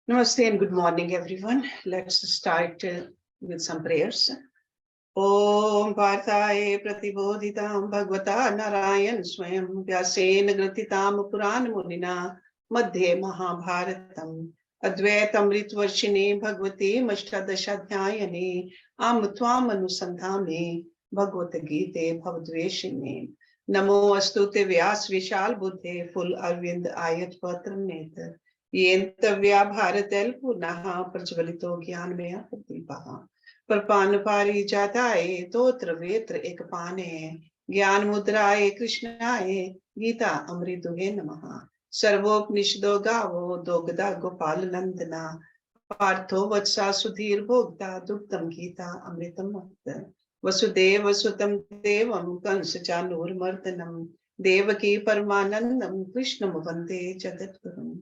Namaste and good morning, everyone. Let's start with some prayers. Om Parthaye Pratibodhitam Bhagavata Narayan Swayam Vyasena Gratitam Puran Munina Madhye Mahabharatam Advaitam Ritvarshine Bhagavate Mashtadashadhyayane Amutvam Anusandhame Bhagavata Gite Bhavadveshine Namo Astute Vyas Vishal Buddhe Full Arvind Ayat Patram Netar येन्तव्या भारतल पुनः प्रज्वलितो ज्ञानमय प्रदीपः परपानुपारी जाताय तोत्र वेत्र एक पाने ज्ञान मुद्राय कृष्णाय गीता अमृतुहे नमः सर्वोपनिषदो गावो दोगदा गोपाल नंदना पार्थो वत्सा सुधीर भोक्ता दुग्धम गीता अमृतम महत् वसुदेव सुतम देवम कंस चानूरमर्दनम देवकी परमानंदम कृष्णम वंदे जगद्गुरुम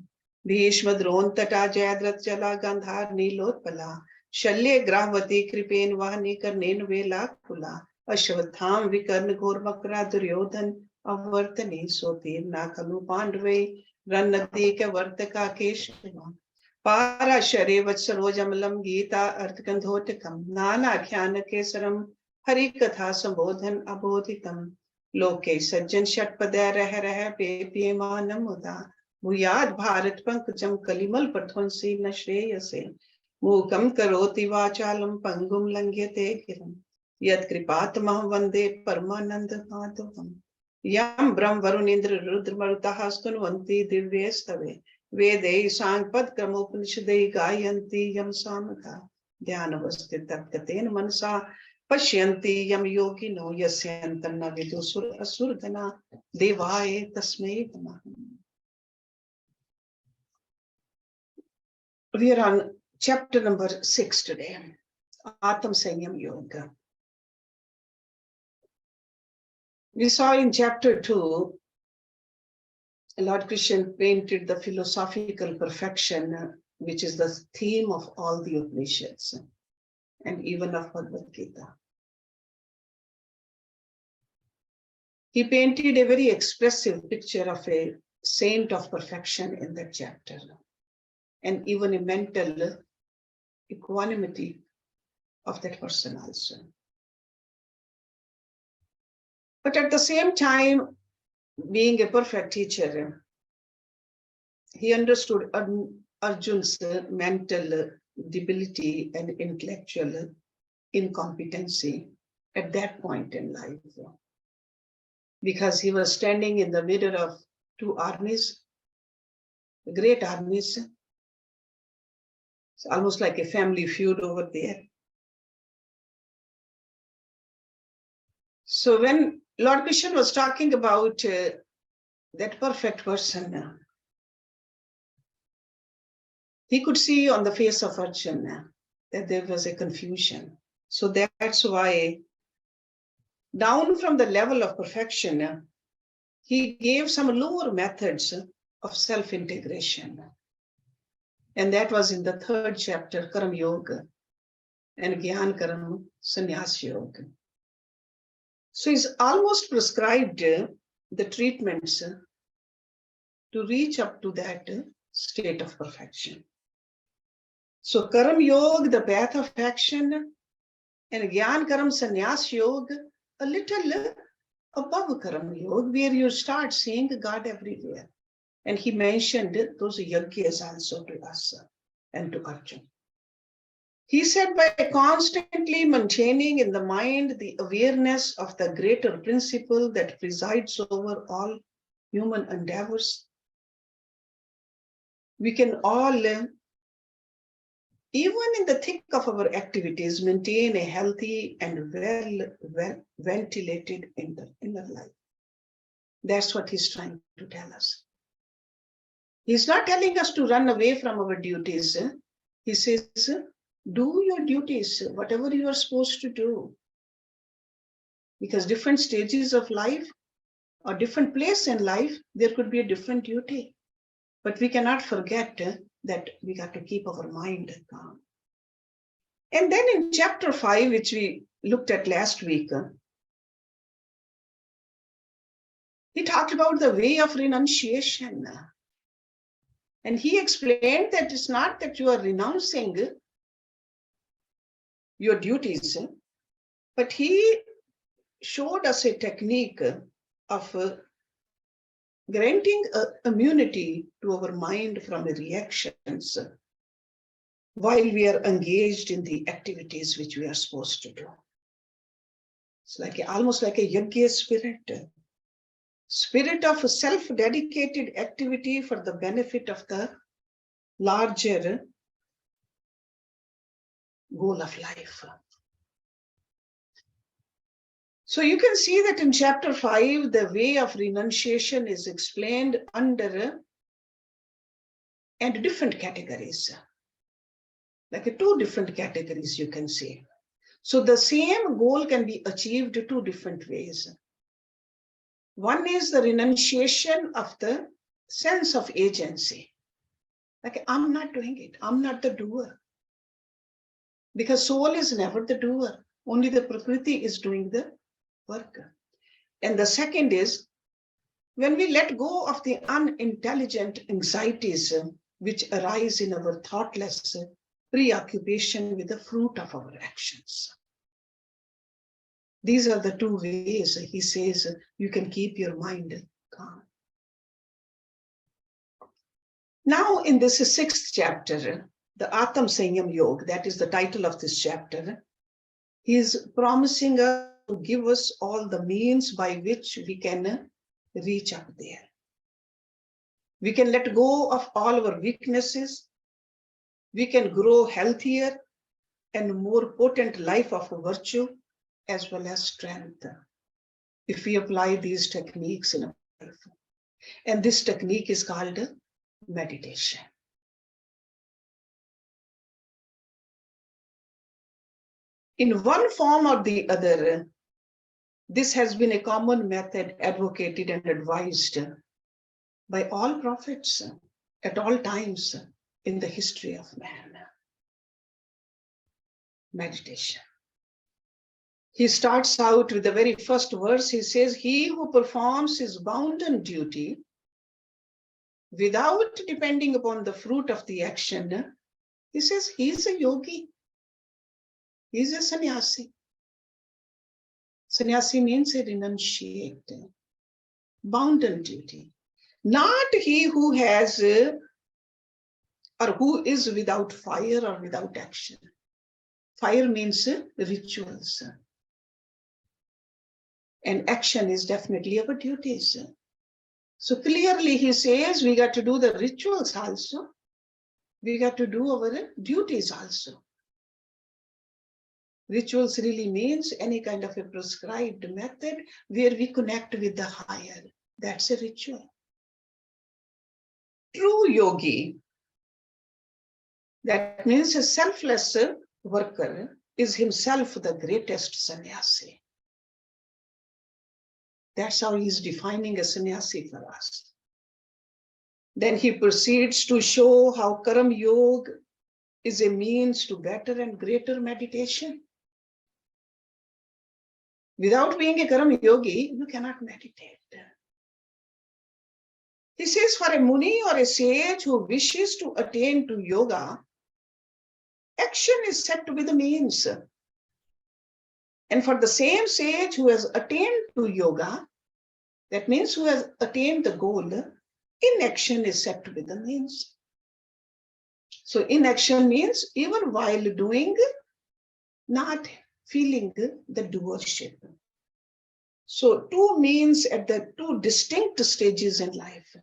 भीष्म द्रोण तटा जयद्रथ चला गांधार नीलोत्पला शल्य ग्राहवती कृपेन वाहनी कर्णेन वेला कुला अश्वत्थाम विकर्ण घोर मकरा दुर्योधन अवर्तने सोतीर ना खलु पांडवे रन्नति के वर्तका केशवा पाराशरे वत्सरोजमलम गीता अर्थगंधोटकम नानाख्यान केसरम हरि कथा संबोधन अबोधितम लोके सज्जन षटपदय रह पेप्यमानम मुदा भूयाद भारत पंकजम कलिमल प्रध्वंसी न श्रेयसे मूकम करोति वाचालम पंगुम लंघ्यते गिरम यत्कृपातमहं वन्दे परमानंद माधवम यम ब्रह्म वरुणेन्द्र रुद्र मरुतः स्तुन्वन्ति दिव्ये स्तवे वेदै सांगपद क्रमोपनिषदै गायन्ति यम सामगा ध्यानवस्थित तत्कतेन मनसा पश्यन्ति यम योगिनो यस्यन्तन्न विदुसुर असुरगणा देवाय तस्मै नमः. We are on chapter number 6 today, Atam Sanyam Yoga. We saw in chapter 2, Lord Krishna painted the philosophical perfection, which is the theme of all the Upanishads and even of Bhagavad Gita. He painted a very expressive picture of a saint of perfection in that chapter, and even a mental equanimity of that person also. But at the same time, being a perfect teacher, he understood Arjun's mental debility and intellectual incompetency at that point in life, because he was standing in the middle of two armies, great armies. It's almost like a family feud over there. So when Lord Krishna was talking about that perfect person, he could see on the face of Arjuna that there was a confusion. So that's why, down from the level of perfection, he gave some lower methods of self-integration. And that was in the 3rd chapter, Karam Yoga and Gyan Karam Sanyas Yoga. So he's almost prescribed the treatments to reach up to that state of perfection. So Karam Yoga, the path of action, and Gyan Karam Sanyas Yoga, a little above Karam Yoga, where you start seeing God everywhere. And he mentioned those yagyas also to us and to Arjuna. He said, by constantly maintaining in the mind the awareness of the greater principle that presides over all human endeavors, we can all, even in the thick of our activities, maintain a healthy and well ventilated inner life. That's what he's trying to tell us. He's not telling us to run away from our duties. He says, do your duties, whatever you are supposed to do. Because different stages of life or different place in life, there could be a different duty. But we cannot forget that we got to keep our mind calm. And then in chapter 5, which we looked at last week, he talked about the way of renunciation. And he explained that it's not that you are renouncing your duties, but he showed us a technique of granting immunity to our mind from reactions while we are engaged in the activities which we are supposed to do. It's like almost like a yajna spirit of a self-dedicated activity for the benefit of the larger goal of life. So you can see that in chapter 5, the way of renunciation is explained under and different categories, like 2 different categories you can see. So the same goal can be achieved 2 different ways. One is the renunciation of the sense of agency. Like, I'm not doing it. I'm not the doer. Because soul is never the doer. Only the Prakriti is doing the work. And the second is when we let go of the unintelligent anxieties which arise in our thoughtless preoccupation with the fruit of our actions. These are the 2 ways, he says, you can keep your mind calm. Now, in this 6th chapter, the Atam Sanyam Yoga, that is the title of this chapter, he is promising us to give us all the means by which we can reach up there. We can let go of all our weaknesses. We can grow healthier and more potent life of virtue as well as strength if we apply these techniques in our life. And this technique is called meditation. In one form or the other, this has been a common method advocated and advised by all prophets at all times in the history of man. Meditation. He starts out with the very first verse. He says, he who performs his bounden duty without depending upon the fruit of the action, he says, he's a yogi. He's a sannyasi. Sannyasi means a renunciate, bounden duty. Not he who has or who is without fire or without action. Fire means rituals. And action is definitely our duties. So clearly he says we got to do the rituals also. We got to do our duties also. Rituals really means any kind of a prescribed method where we connect with the higher. That's a ritual. True yogi, that means a selfless worker, is himself the greatest sannyasi. That's how he's defining a sannyasi for us. Then he proceeds to show how Karam Yoga is a means to better and greater meditation. Without being a Karam Yogi, you cannot meditate. He says for a Muni or a sage who wishes to attain to yoga, action is said to be the means. And for the same sage who has attained to yoga, that means who has attained the goal, inaction is said to be the means. So inaction means even while doing, not feeling the doership. So 2 means at the 2 distinct stages in life.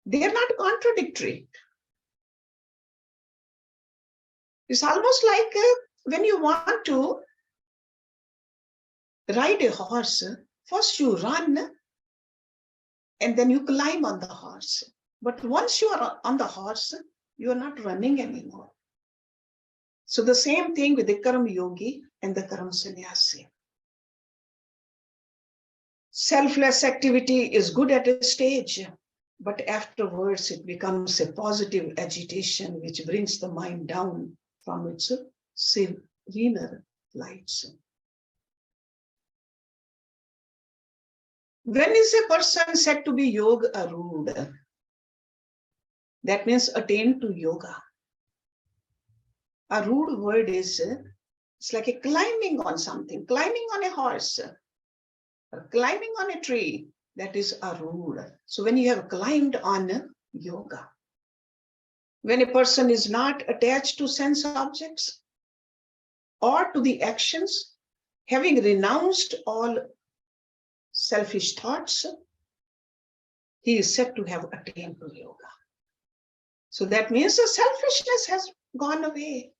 They are not contradictory. It's almost like when you want to ride a horse, first you run and then you climb on the horse. But once you are on the horse, you are not running anymore. So the same thing with the Karam Yogi and the Karam Sannyasi. Selfless activity is good at a stage, but afterwards it becomes a positive agitation which brings the mind down from its serener lights. When is a person said to be yoga arudha? That means attain to yoga. A rude word is, it's like a climbing on something, climbing on a horse, or climbing on a tree. That is a rude. So when you have climbed on yoga, when a person is not attached to sense objects or to the actions, having renounced all selfish thoughts, he is said to have attained to yoga. So that means the selfishness has gone away.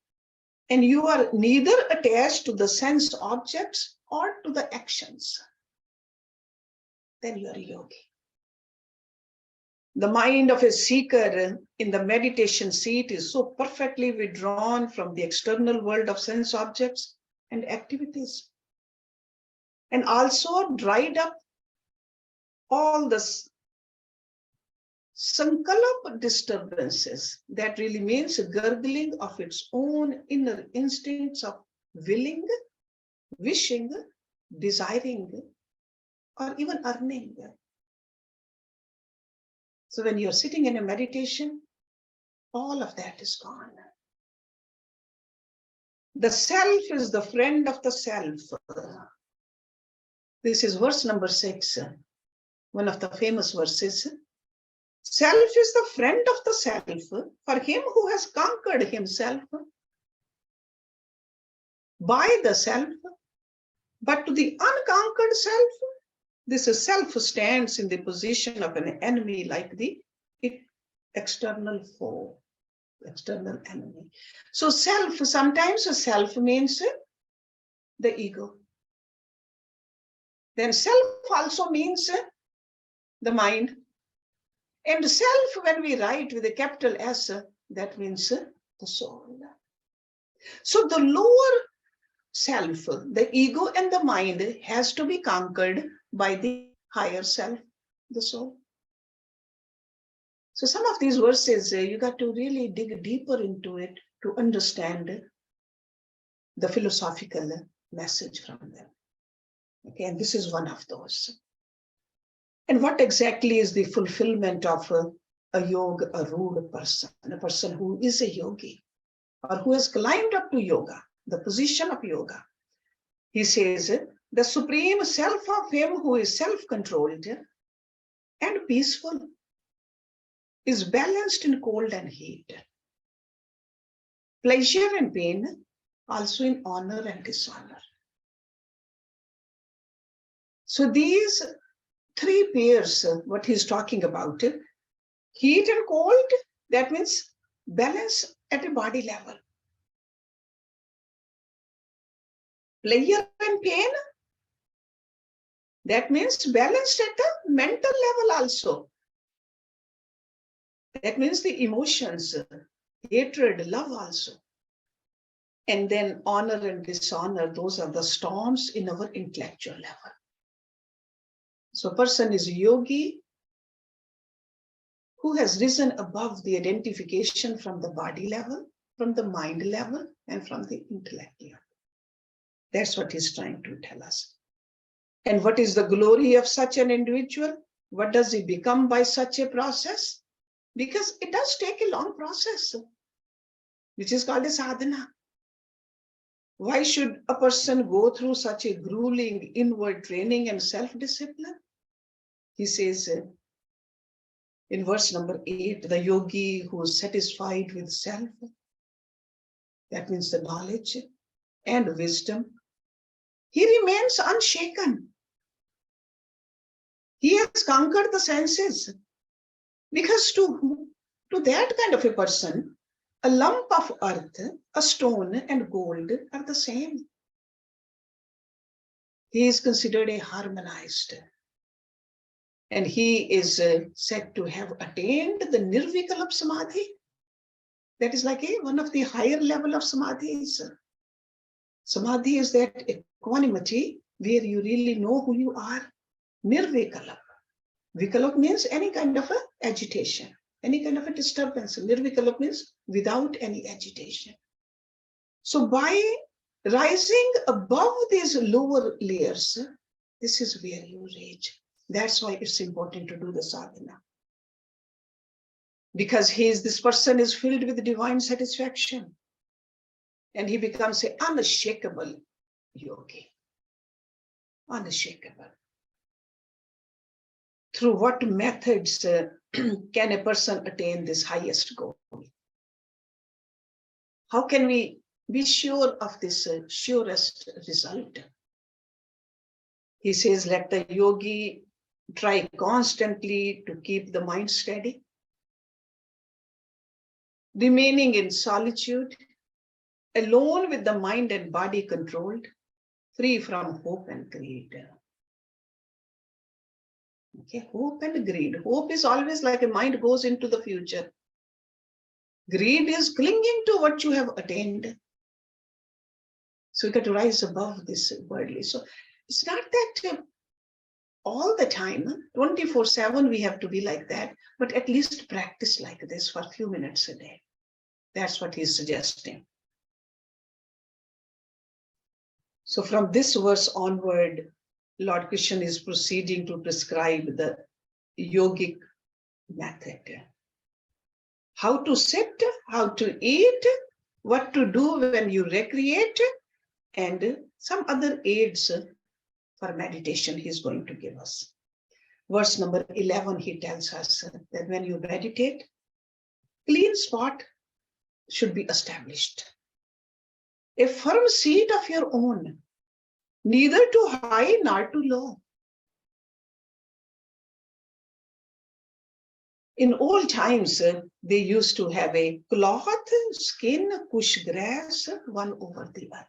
And you are neither attached to the sense objects or to the actions. Then you are a yogi. The mind of a seeker in the meditation seat is so perfectly withdrawn from the external world of sense objects and activities, and also dried up all the sankalpa disturbances. That really means a gurgling of its own inner instincts of willing, wishing, desiring, or even earning. So when you're sitting in a meditation, all of that is gone. The self is the friend of the self. This is verse number 6, one of the famous verses. Self is the friend of the self for him who has conquered himself by the self. But to the unconquered self, this self stands in the position of an enemy, like the external foe, external enemy. So self, sometimes self means the ego. Then self also means the mind. And self, when we write with a capital S, that means the soul. So the lower self, the ego and the mind, has to be conquered by the higher self, the soul. So some of these verses, you got to really dig deeper into it to understand the philosophical message from them. Okay, and this is one of those. And what exactly is the fulfillment of a yoga, a rude person, a person who is a yogi, or who has climbed up to yoga, the position of yoga? He says, the supreme self of him who is self-controlled and peaceful is balanced in cold and heat, pleasure and pain, also in honor and dishonor. So these three pairs, what he's talking about, heat and cold, that means balance at a body level. Pleasure and pain, that means balanced at the mental level also. That means the emotions, hatred, love also. And then honor and dishonor, those are the storms in our intellectual level. So a person is a yogi who has risen above the identification from the body level, from the mind level, and from the intellect level. That's what he's trying to tell us. And what is the glory of such an individual? What does he become by such a process? Because it does take a long process, which is called a sadhana. Why should a person go through such a grueling inward training and self-discipline? He says in verse number 8, the yogi who is satisfied with self, that means the knowledge and wisdom, he remains unshaken. He has conquered the senses. Because to that kind of a person, a lump of earth, a stone, and gold are the same. He is considered a harmonized. And he is said to have attained the nirvikalpa samadhi. That is like one of the higher level of samadhis. Samadhi is that equanimity where you really know who you are. Nirvikalpa. Vikalpa means any kind of agitation, any kind of a disturbance. Nirvikalpa means without any agitation. So by rising above these lower layers, this is where you reach. That's why it's important to do the sadhana. because this person is filled with divine satisfaction. And he becomes an unshakable yogi. Unshakable. Through what methods can a person attain this highest goal? How can we be sure of this surest result? He says, let the yogi try constantly to keep the mind steady, remaining in solitude, alone with the mind and body controlled, free from hope and greed. Okay, hope and greed. Hope is always like a mind goes into the future. Greed is clinging to what you have attained. So you got to rise above this worldly. So it's not that all the time, 24/7, we have to be like that, but at least practice like this for a few minutes a day. That's what he's suggesting. So from this verse onward, Lord Krishna is proceeding to prescribe the yogic method. How to sit, how to eat, what to do when you recreate, and some other aids for meditation he's going to give us. Verse number 11, he tells us that when you meditate, clean spot should be established. A firm seat of your own, neither too high nor too low. In old times, they used to have a cloth, skin, kush grass, one over the other.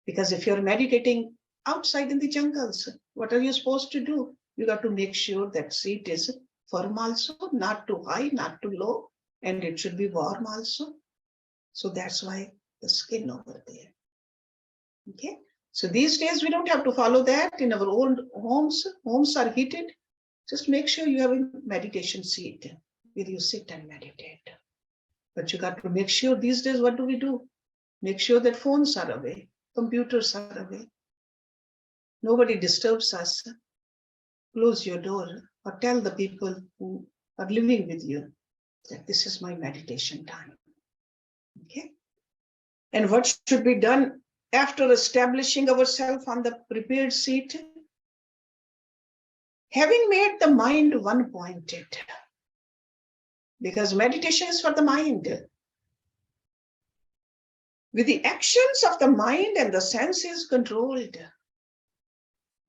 Because if you're meditating outside in the jungles, what are you supposed to do? You got to make sure that seat is firm also, not too high, not too low, and it should be warm also. So that's why the skin over there. Okay. So these days we don't have to follow that. In our old homes, homes are heated. Just make sure you have a meditation seat where you sit and meditate. But you got to make sure these days, what do we do? Make sure that phones are away, computers are away. Nobody disturbs us. Close your door or tell the people who are living with you that this is my meditation time. Okay? And what should be done after establishing ourselves on the prepared seat? Having made the mind one-pointed, because meditation is for the mind. With the actions of the mind and the senses controlled,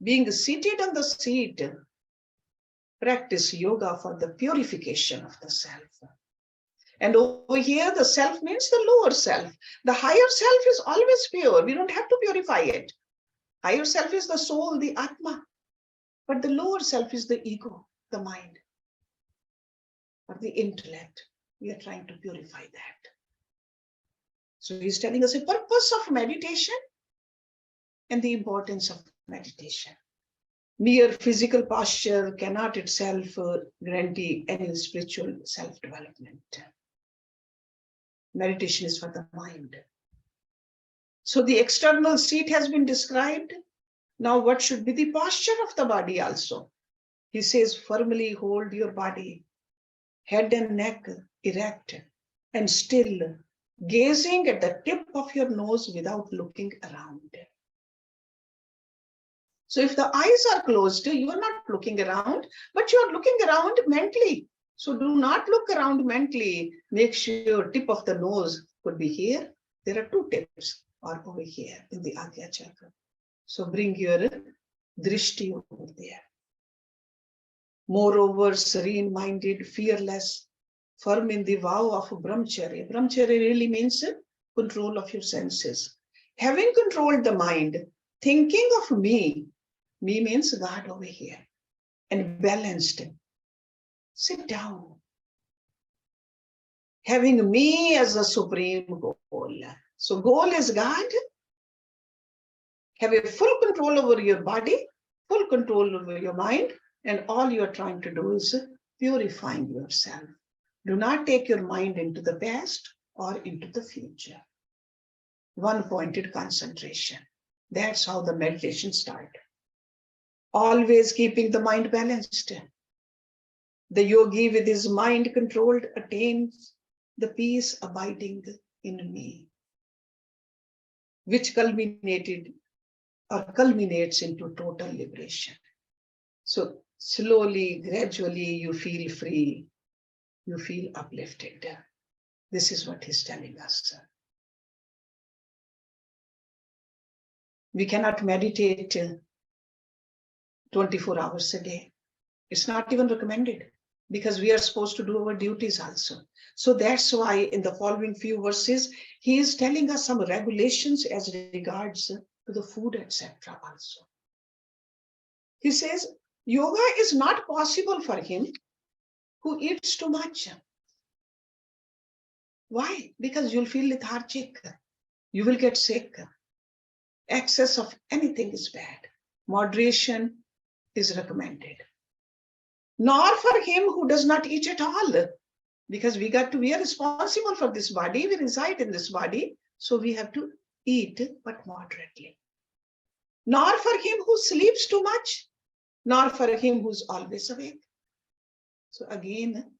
being seated on the seat, practice yoga for the purification of the self. And over here, the self means the lower self. The higher self is always pure. We don't have to purify it. Higher self is the soul, the Atma. But the lower self is the ego, the mind, or the intellect. We are trying to purify that. So he's telling us a purpose of meditation and the importance of meditation. Mere physical posture cannot itself guarantee any spiritual self-development. Meditation is for the mind. So the external seat has been described. Now what should be the posture of the body also? He says, firmly hold your body, head and neck erect and still, gazing at the tip of your nose without looking around. So if the eyes are closed, you are not looking around, but you are looking around mentally. So do not look around mentally. Make sure tip of the nose could be here. There are two tips, or over here in the Agya Chakra. So bring your drishti over there. Moreover, serene-minded, fearless, firm in the vow of brahmacharya. Brahmacharya really means control of your senses. Having controlled the mind, thinking of me means God over here, and balanced. Sit down. Having me as the supreme goal. So goal is God. Have a full control over your body, full control over your mind, and all you are trying to do is purifying yourself. Do not take your mind into the past or into the future. One-pointed concentration. That's how the meditation starts. Always keeping the mind balanced. The yogi with his mind controlled attains the peace abiding in me, which culminates into total liberation. So slowly, gradually, you feel free, you feel uplifted. This is what he's telling us. We cannot meditate 24 hours a day. It's not even recommended, because we are supposed to do our duties also. So that's why in the following few verses, he is telling us some regulations as regards to the food, etc. also. He says, yoga is not possible for him who eats too much. Why? Because you'll feel lethargic. You will get sick. Excess of anything is bad. Moderation is recommended. Nor for him who does not eat at all, because we are responsible for this body. We reside in this body, so we have to eat, but moderately. Nor for him who sleeps too much, nor for him who's always awake. So again,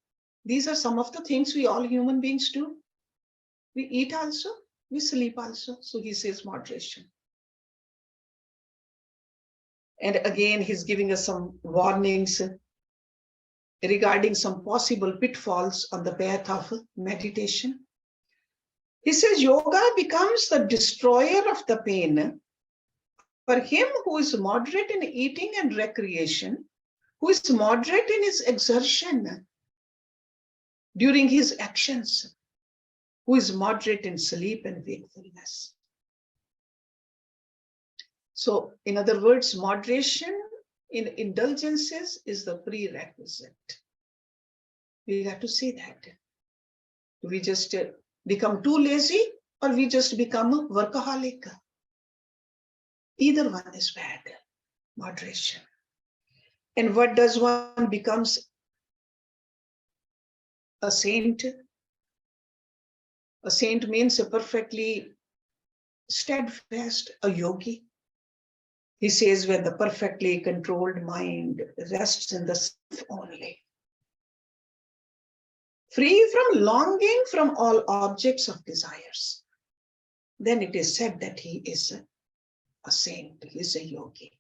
these are some of the things we all human beings do. We eat also, we sleep also. So he says moderation. And again, he's giving us some warnings regarding some possible pitfalls on the path of meditation. He says yoga becomes the destroyer of the pain for him who is moderate in eating and recreation, who is moderate in his exertion during his actions, who is moderate in sleep and wakefulness. So, in other words, moderation in indulgences is the prerequisite. We have to see that. Do we just become too lazy, or we just become workaholic? Either one is bad. Moderation. And what does one becomes a saint? A saint means a perfectly steadfast, a yogi. He says when the perfectly controlled mind rests in the self only, free from longing from all objects of desires, then it is said that he is a saint, he is a yogi.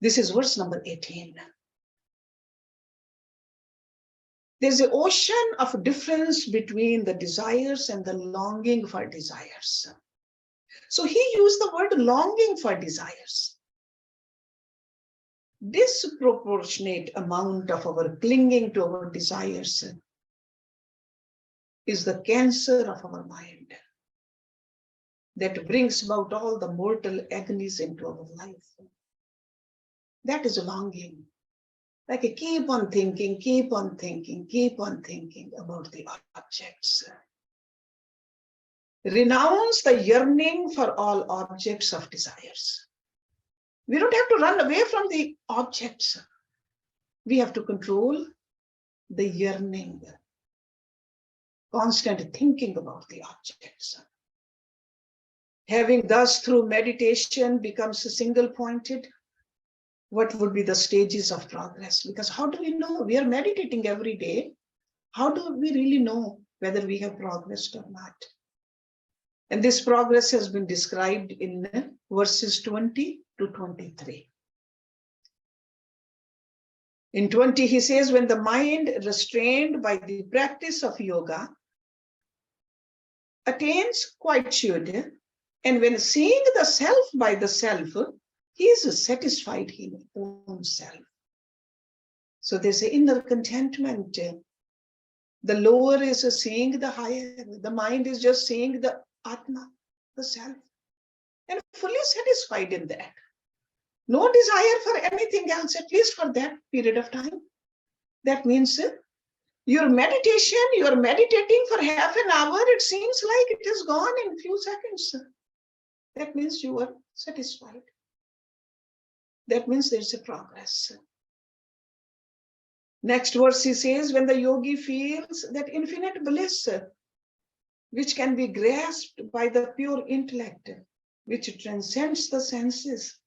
This is verse number 18. There's an ocean of difference between the desires and the longing for desires. So he used the word longing for desires. Disproportionate amount of our clinging to our desires is the cancer of our mind that brings about all the mortal agonies into our life. That is longing. Like I keep on thinking about the objects. Renounce the yearning for all objects of desires. We don't have to run away from the objects. We have to control the yearning, constant thinking about the objects. Having thus through meditation becomes single-pointed, what would be the stages of progress? Because how do we know? We are meditating every day. How do we really know whether we have progressed or not? And this progress has been described in verses 20 to 23. In 20, he says, when the mind restrained by the practice of yoga attains quietude, and when seeing the self by the self, he is satisfied in his own self. So there's an inner contentment. The lower is seeing the higher. The mind is just seeing the Atma, the self, and fully satisfied in that. No desire for anything else, at least for that period of time. That means your meditation, you are meditating for half an hour, it seems like it is gone in a few seconds. That means you are satisfied. That means there's a progress. Next verse he says, when the yogi feels that infinite bliss, which can be grasped by the pure intellect, which transcends the senses,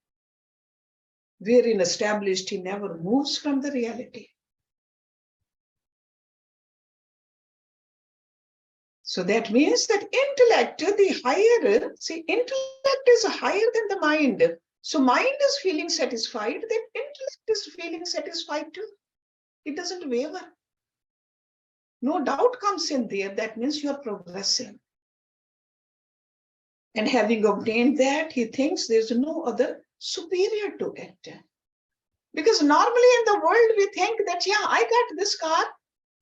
wherein established he never moves from the reality. So that means that intellect, the higher, see, intellect is higher than the mind. So mind is feeling satisfied, then intellect is feeling satisfied too. It doesn't waver. No doubt comes in there. That means you are progressing. And having obtained that, he thinks there's no other superior to it. Because normally in the world, we think that, yeah, I got this car.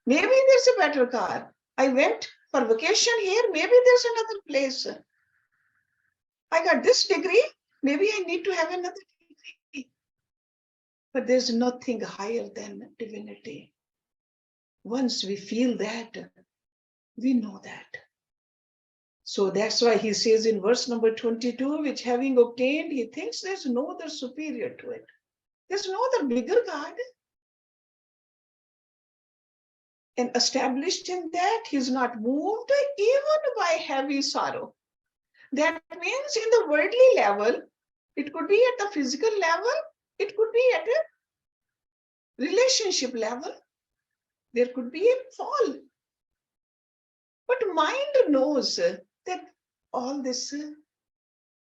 Maybe there's a better car. I went for vacation here. Maybe there's another place. I got this degree. Maybe I need to have another degree. But there's nothing higher than divinity. Once we feel that, we know that. So that's why he says in verse number 22, which having obtained, he thinks there's no other superior to it. There's no other bigger God. And established in that, he's not moved even by heavy sorrow. That means in the worldly level, it could be at the physical level, it could be at a relationship level. There could be a fall. But mind knows that all this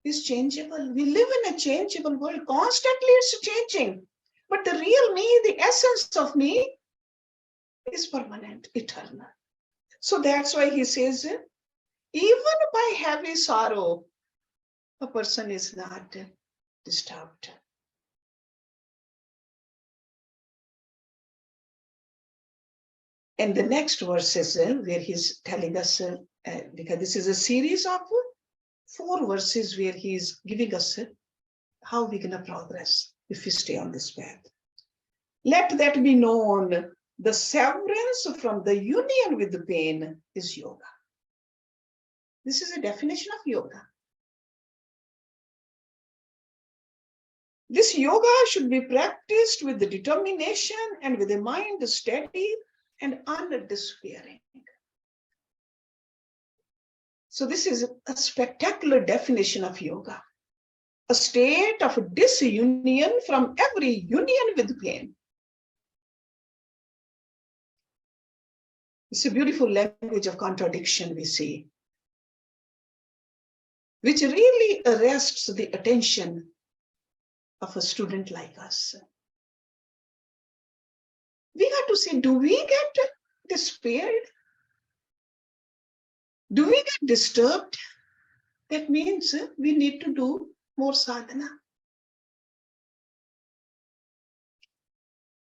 is changeable. We live in a changeable world. Constantly it's changing. But the real me, the essence of me, is permanent, eternal. So that's why he says, even by heavy sorrow, a person is not disturbed. And the next verse is where he's telling us, because this is a series of 4 verses where he's giving us how we're going to progress if we stay on this path. Let that be known, the severance from the union with the pain is yoga. This is a definition of yoga. This yoga should be practiced with the determination and with a mind steady and undespairing. So this is a spectacular definition of yoga. A state of disunion from every union with pain. It's a beautiful language of contradiction we see, which really arrests the attention of a student like us. We got to say, do we get despaired? Do we get disturbed? That means we need to do more sadhana.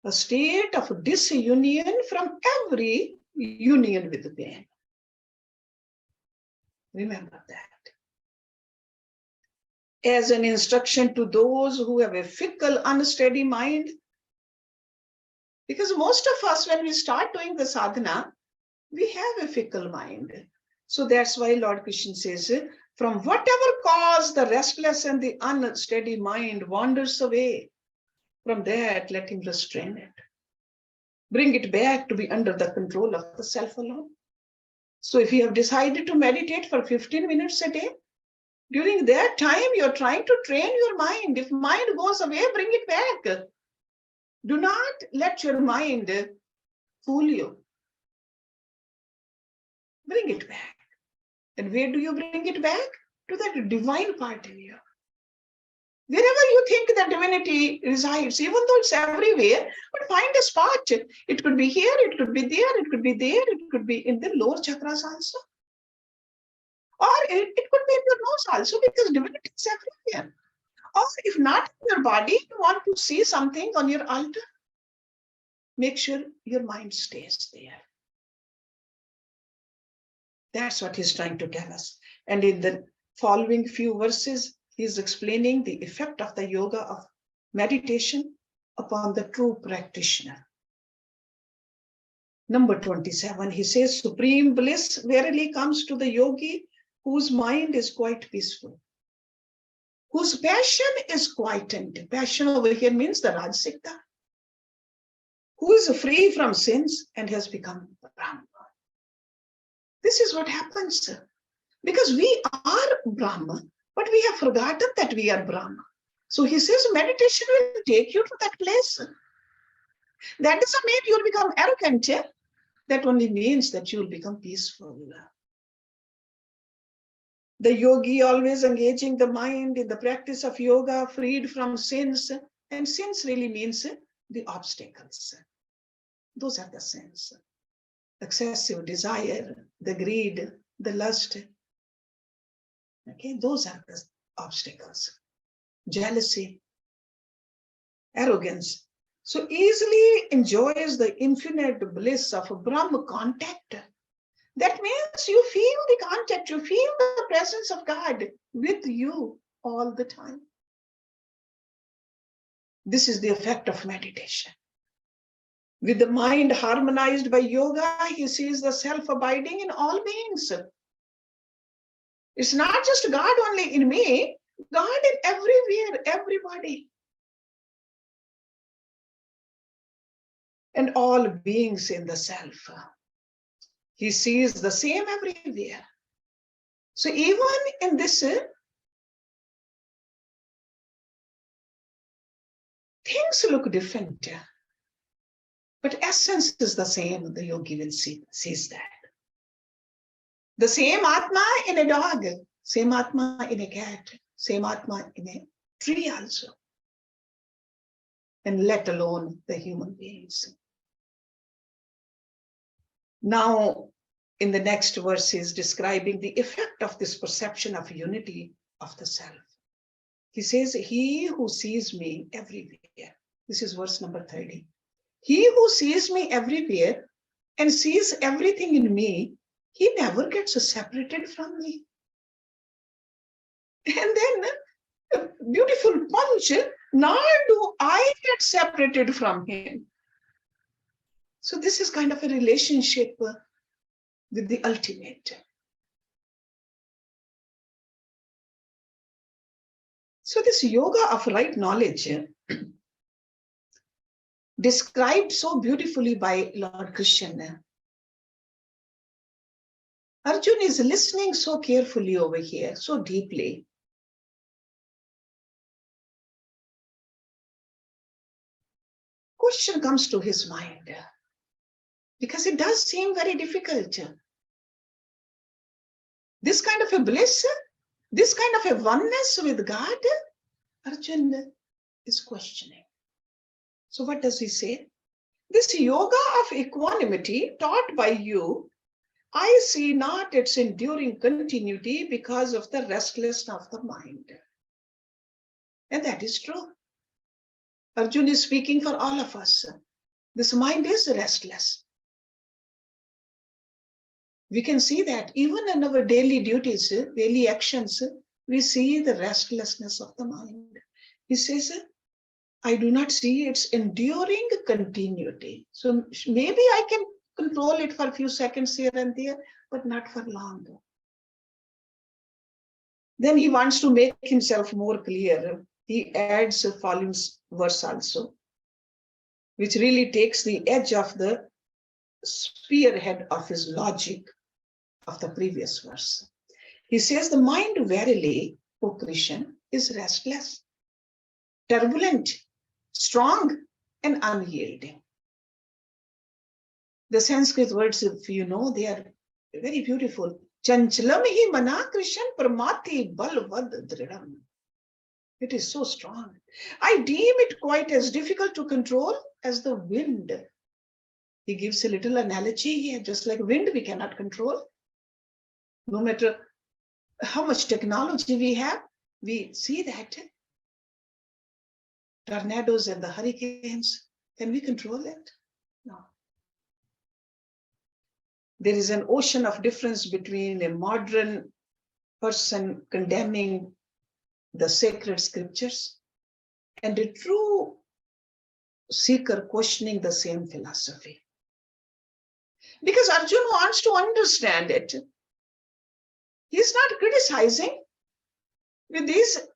A state of disunion from every union with the pain. Remember that. As an instruction to those who have a fickle, unsteady mind. Because most of us, when we start doing the sadhana, we have a fickle mind. So that's why Lord Krishna says, from whatever cause the restless and the unsteady mind wanders away, from that, let him restrain it. Bring it back to be under the control of the self alone. So if you have decided to meditate for 15 minutes a day, during that time, you're trying to train your mind. If mind goes away, bring it back. Do not let your mind fool you. Bring it back. And where do you bring it back? To that divine part in you. Wherever you think that divinity resides, even though it's everywhere, but find a spot. It could be here, it could be there, it could be there, it could be in the lower chakras also. Or it could be in your nose also, because divinity is everywhere. Or if not in your body, you want to see something on your altar, make sure your mind stays there. That's what he's trying to tell us. And in the following few verses, he's explaining the effect of the yoga of meditation upon the true practitioner. Number 27, he says, supreme bliss verily comes to the yogi whose mind is quite peaceful, whose passion is quietened. Passion over here means the Rajsikta, who is free from sins and has become Brahma. This is what happens, because we are Brahma, but we have forgotten that we are Brahma. So he says meditation will take you to that place. That doesn't mean you'll become arrogant. That only means that you will become peaceful. The yogi always engaging the mind in the practice of yoga, freed from sins. And sins really means the obstacles. Those are the sins. Excessive desire, the greed, the lust. Okay, those are the obstacles. Jealousy, arrogance. So easily enjoys the infinite bliss of Brahma contact. That means you feel the contact, you feel the presence of God with you all the time. This is the effect of meditation. With the mind harmonized by yoga, he sees the self abiding in all beings. It's not just God only in me, God in everywhere, everybody. And all beings in the self. He sees the same everywhere. So even in this, things look different. But essence is the same, the yogi will sees that. The same Atma in a dog, same Atma in a cat, same Atma in a tree also. And let alone the human beings. Now, in the next verse, he is describing the effect of this perception of unity of the self. He says, he who sees me everywhere. This is verse number 30. He who sees me everywhere and sees everything in me, he never gets separated from me. And then, a beautiful punch, nor do I get separated from him. So this is kind of a relationship with the ultimate. So this yoga of right knowledge, described so beautifully by Lord Krishna. Arjuna is listening so carefully over here, so deeply. Question comes to his mind, because it does seem very difficult. This kind of a bliss, this kind of a oneness with God, Arjuna is questioning. So what does he say? This yoga of equanimity taught by you, I see not its enduring continuity because of the restlessness of the mind. And that is true. Arjuna is speaking for all of us. This mind is restless. We can see that even in our daily duties, daily actions, we see the restlessness of the mind. He says, I do not see its enduring continuity. So maybe I can control it for a few seconds here and there, but not for long. Then he wants to make himself more clear. He adds a following verse also, which really takes the edge of the spearhead of his logic of the previous verse. He says, the mind verily, O Krishna, is restless, turbulent, strong, and unyielding. The Sanskrit words, if you know, they are very beautiful. Chanchalam hi mana Krishna pramati balvad dridam. It is so strong. I deem it quite as difficult to control as the wind. He gives a little analogy here, just like wind we cannot control. No matter how much technology we have, we see that. Tornadoes and the hurricanes, can we control it? No. There is an ocean of difference between a modern person condemning the sacred scriptures and a true seeker questioning the same philosophy. Because Arjuna wants to understand it. He's not criticizing. With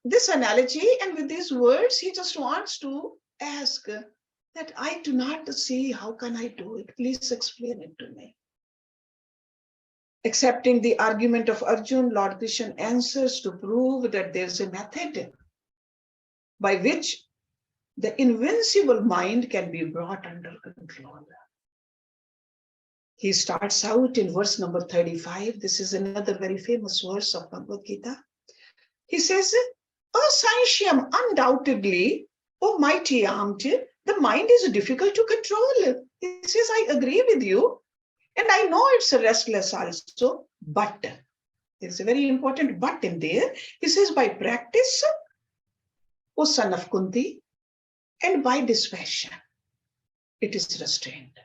this analogy and with these words, he just wants to ask that I do not see, how can I do it? Please explain it to me. Accepting the argument of Arjuna, Lord Krishna answers to prove that there's a method. by which the invincible mind can be brought under control. He starts out in verse number 35. This is another very famous verse of Bhagavad Gita. He says, "O Sansham, undoubtedly, O mighty armed, the mind is difficult to control." He says, "I agree with you, and I know it's restless also, but," there's a very important but in there. He says, "by practice, O son of Kunti, and by discretion, it is restrained."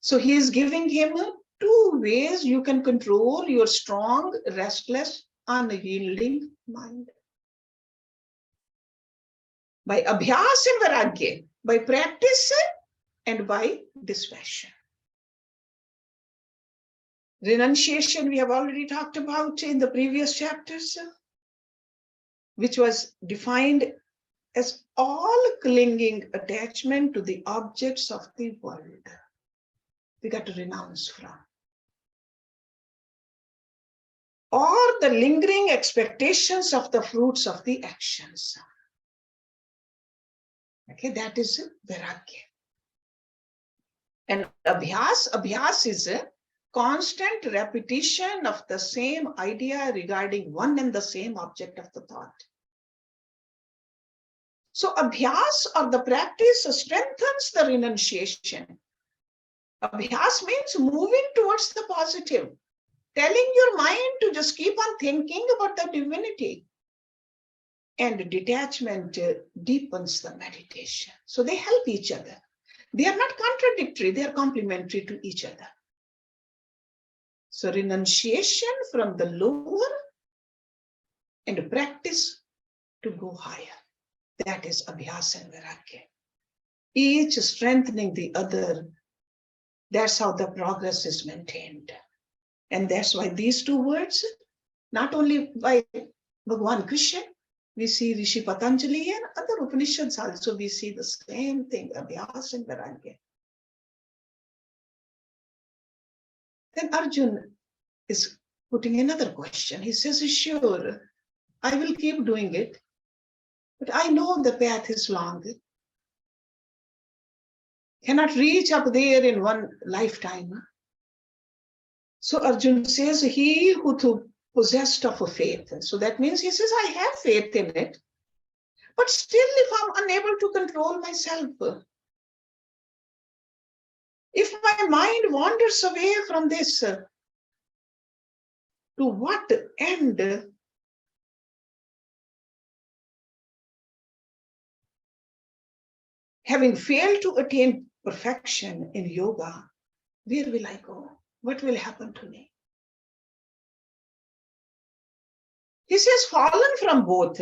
So he is giving him 2 ways you can control your strong, restless, unyielding mind. By abhyas and vairagya, by practice and by discretion. Renunciation we have already talked about in the previous chapters, which was defined as all clinging attachment to the objects of the world. We got to renounce from. Or the lingering expectations of the fruits of the actions. Okay, that is vairagya. And abhyas is a constant repetition of the same idea regarding one and the same object of the thought. So abhyas, or the practice, strengthens the renunciation. Abhyas means moving towards the positive, telling your mind to just keep on thinking about the divinity. And detachment deepens the meditation. So they help each other. They are not contradictory, they are complementary to each other. So renunciation from the lower and practice to go higher. That is abhyas and vairagya. Each strengthening the other. That's how the progress is maintained. And that's why these 2 words, not only by Bhagavan Krishna, we see Rishi Patanjali and other Upanishads also, we see the same thing, abhyas and vairagya. Then Arjun is putting another question. He says, "Sure, I will keep doing it, but I know the path is long. Cannot reach up there in one lifetime." So Arjun says, "He who possessed of a faith." So that means he says, "I have faith in it, but still if I'm unable to control myself, if my mind wanders away from this, to what end?" Having failed to attain perfection in yoga, where will I go? What will happen to me? He says, "Fallen from both,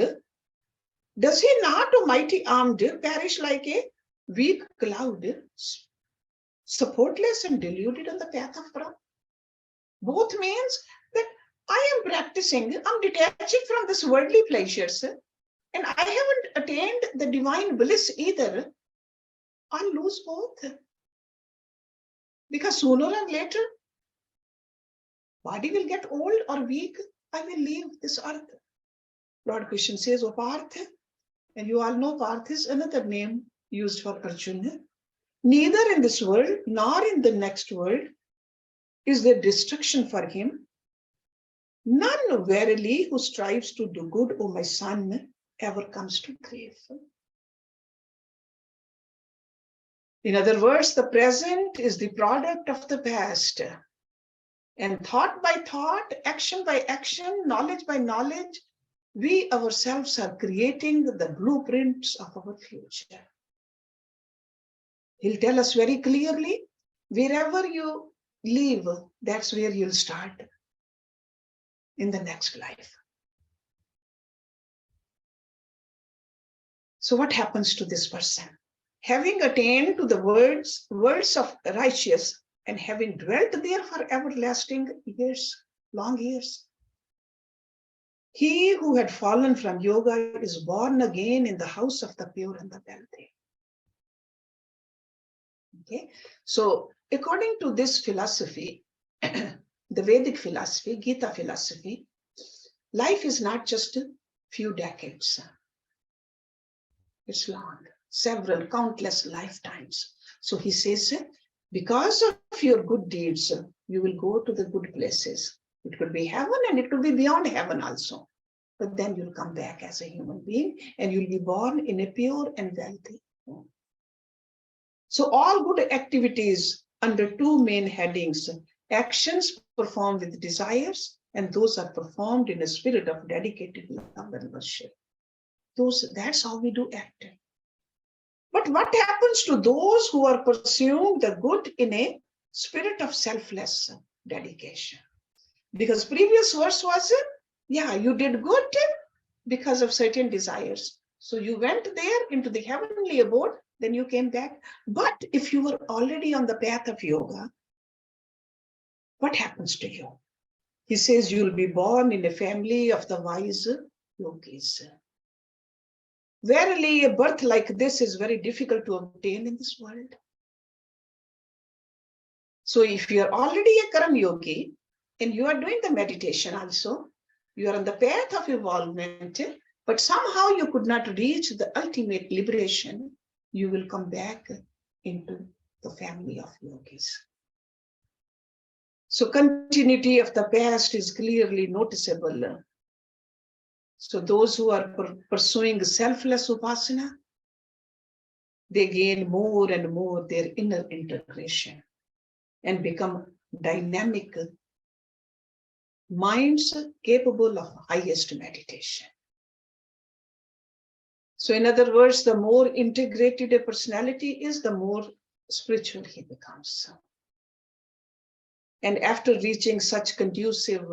does he not, O mighty armed, perish like a weak cloud, supportless and deluded on the path of Brahm?" Both means that I am practicing, I'm detaching from this worldly pleasures, and I haven't attained the divine bliss either. I'll lose both. Because sooner or later, body will get old or weak. I will leave this earth. Lord Krishna says, "O Partha," and you all know Partha is another name used for Arjuna. "Neither in this world nor in the next world is there destruction for him. None verily who strives to do good, O my son, ever comes to grief." In other words, the present is the product of the past. And thought by thought, action by action, knowledge by knowledge, we ourselves are creating the blueprints of our future. He'll tell us very clearly, wherever you live, that's where you'll start in the next life. So what happens to this person? Having attained to the words of righteous, and having dwelt there for everlasting years, long years, he who had fallen from yoga is born again in the house of the pure and the wealthy. Okay, so according to this philosophy, the Vedic philosophy, Gita philosophy, life is not just a few decades. It's long, several, countless lifetimes. So he says, because of your good deeds, you will go to the good places. It could be heaven and it could be beyond heaven also. But then you'll come back as a human being and you'll be born in a pure and wealthy home. So all good activities under two main headings: actions performed with desires, and those are performed in a spirit of dedicated love and worship. That's how we do act. But what happens to those who are pursuing the good in a spirit of selfless dedication? Because previous verse was, yeah, you did good because of certain desires. So you went there into the heavenly abode, then you came back. But if you were already on the path of yoga, what happens to you? He says you'll be born in a family of the wise yogis. Verily, a birth like this is very difficult to obtain in this world. So if you are already a Karam yogi and you are doing the meditation also, you are on the path of evolvement, but somehow you could not reach the ultimate liberation, you will come back into the family of yogis. So continuity of the past is clearly noticeable. So those who are pursuing selfless upasana, they gain more and more their inner integration and become dynamic minds capable of highest meditation. So in other words, the more integrated a personality is, the more spiritual he becomes. And after reaching such conducive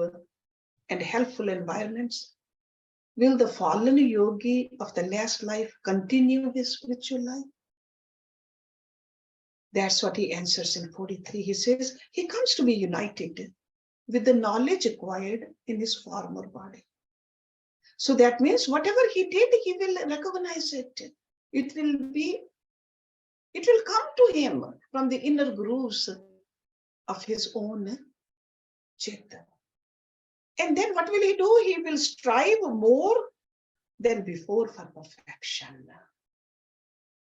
and helpful environments, will the fallen yogi of the last life continue his spiritual life? That's what he answers in 43. He says he comes to be united with the knowledge acquired in his former body. So that means whatever he did, he will recognize it. It will come to him from the inner grooves of his own Chitta. And then what will he do? He will strive more than before for perfection.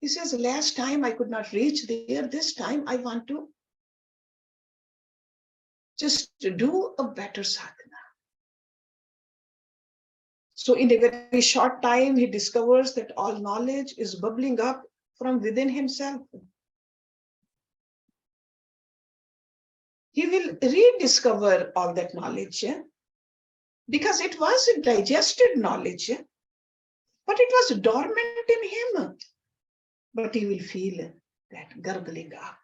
He says, last time I could not reach there, this time I want to just do a better sadhana. So in a very short time, he discovers that all knowledge is bubbling up from within himself. He will rediscover all that knowledge, because it was a digested knowledge, but it was dormant in him. But he will feel that gurgling up.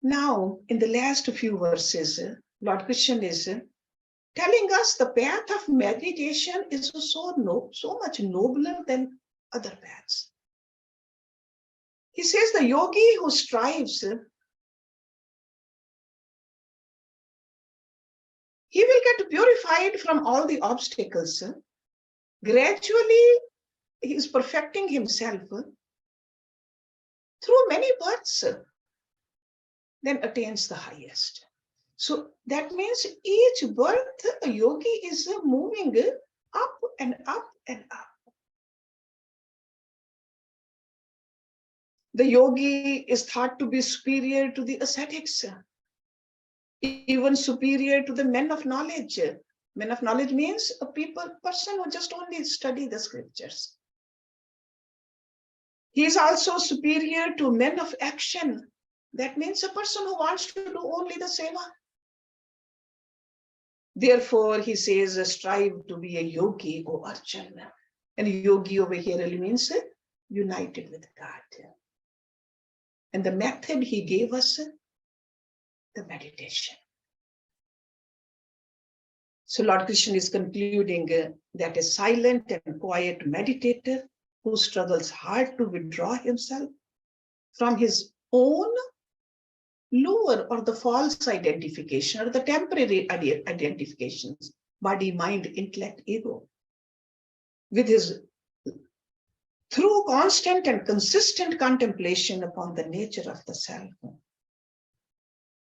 Now, in the last few verses, Lord Krishna is telling us the path of meditation is so much nobler than other paths. He says the yogi who strives, he will get purified from all the obstacles. Gradually, he is perfecting himself through many births, then attains the highest. So that means each birth, a yogi is moving up and up and up. The yogi is thought to be superior to the ascetics, even superior to the men of knowledge. Men of knowledge means a person who just only study the scriptures. He is also superior to men of action. That means a person who wants to do only the seva. Therefore, he says, strive to be a yogi, O Arjuna. And yogi over here really means united with God. And the method he gave us, the meditation. So Lord Krishna is concluding that a silent and quiet meditator who struggles hard to withdraw himself from his own lower or the false identification or the temporary identifications, body, mind, intellect, ego, with his through constant and consistent contemplation upon the nature of the self,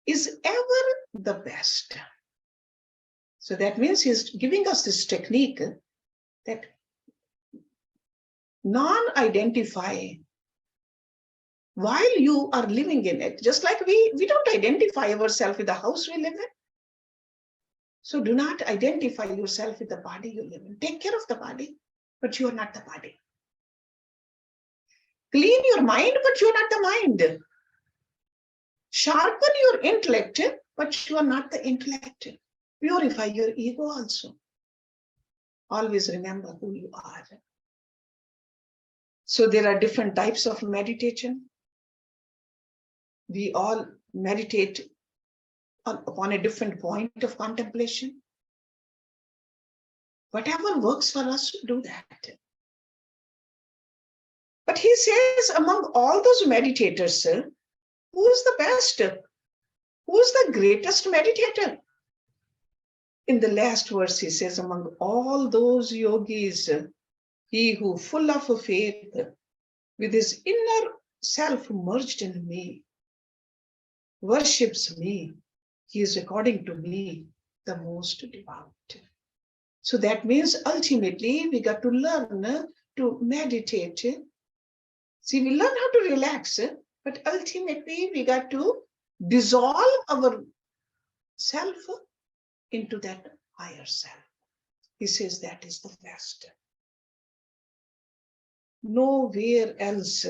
is ever the best. So that means he's giving us this technique that non-identify while you are living in it. Just like we don't identify ourselves with the house we live in. So do not identify yourself with the body you live in. Take care of the body, but you are not the body. Clean your mind, but you are not the mind. Sharpen your intellect, but you are not the intellect. Purify your ego also. Always remember who you are. So there are different types of meditation. We all meditate upon a different point of contemplation. Whatever works for us, do that. But he says, among all those meditators, who is the best? Who is the greatest meditator? In the last verse, he says, among all those yogis, he who full of faith, with his inner self merged in me, worships me, he is according to me the most devout. So that means ultimately we got to learn to meditate. See, we learn how to relax, but ultimately we got to dissolve our self into that higher self. He says that is the best. Nowhere else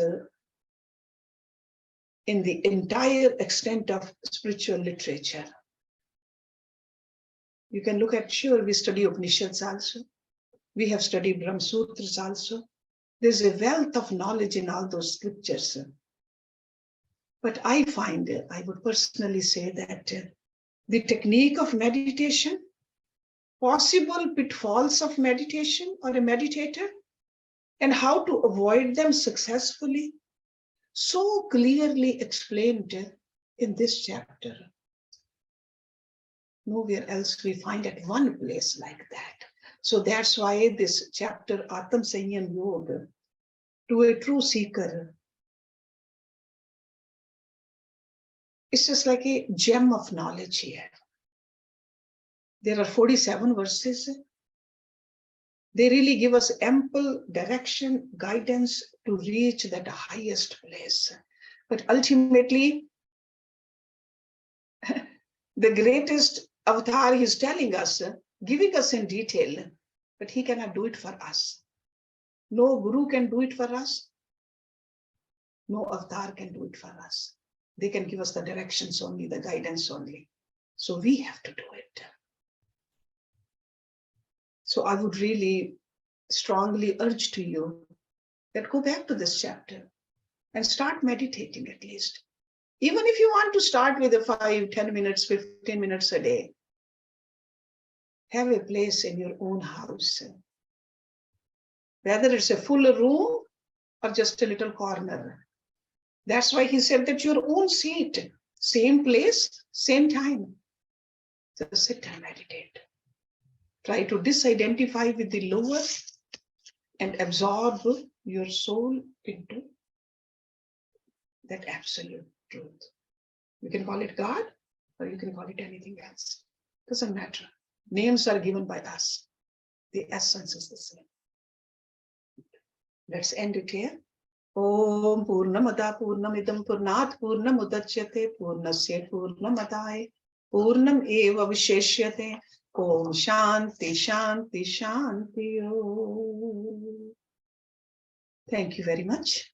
in the entire extent of spiritual literature. You can look at, sure, we study Upanishads also. We have studied Brahma Sutras also. There's a wealth of knowledge in all those scriptures. But I find, I would personally say that the technique of meditation, possible pitfalls of meditation or a meditator, and how to avoid them successfully, so clearly explained in this chapter. Nowhere else we find at one place like that. So that's why this chapter, Atam Sanyam Yoga, to a true seeker, it's just like a gem of knowledge here. There are 47 verses. They really give us ample direction, guidance to reach that highest place. But ultimately, the greatest avatar is telling us, giving us in detail, but he cannot do it for us. No guru can do it for us. No avatar can do it for us. They can give us the directions only, the guidance only. So we have to do it. So I would really strongly urge to you that go back to this chapter and start meditating at least. Even if you want to start with a 5, 10 minutes, 15 minutes a day, have a place in your own house. Whether it's a full room or just a little corner. That's why he said that your own seat, same place, same time. Just sit and meditate. Try to disidentify with the lower and absorb your soul into that absolute truth. You can call it God or you can call it anything else. Doesn't matter. Names are given by us. The essence is the same. Let's end it here. Om Purnamada Purnamidam Purnat Purnamudachyate Purnasya Purnamadaya Purnam Eva Visheshyate. Om Shanti Shanti Shanti Om. Thank you very much.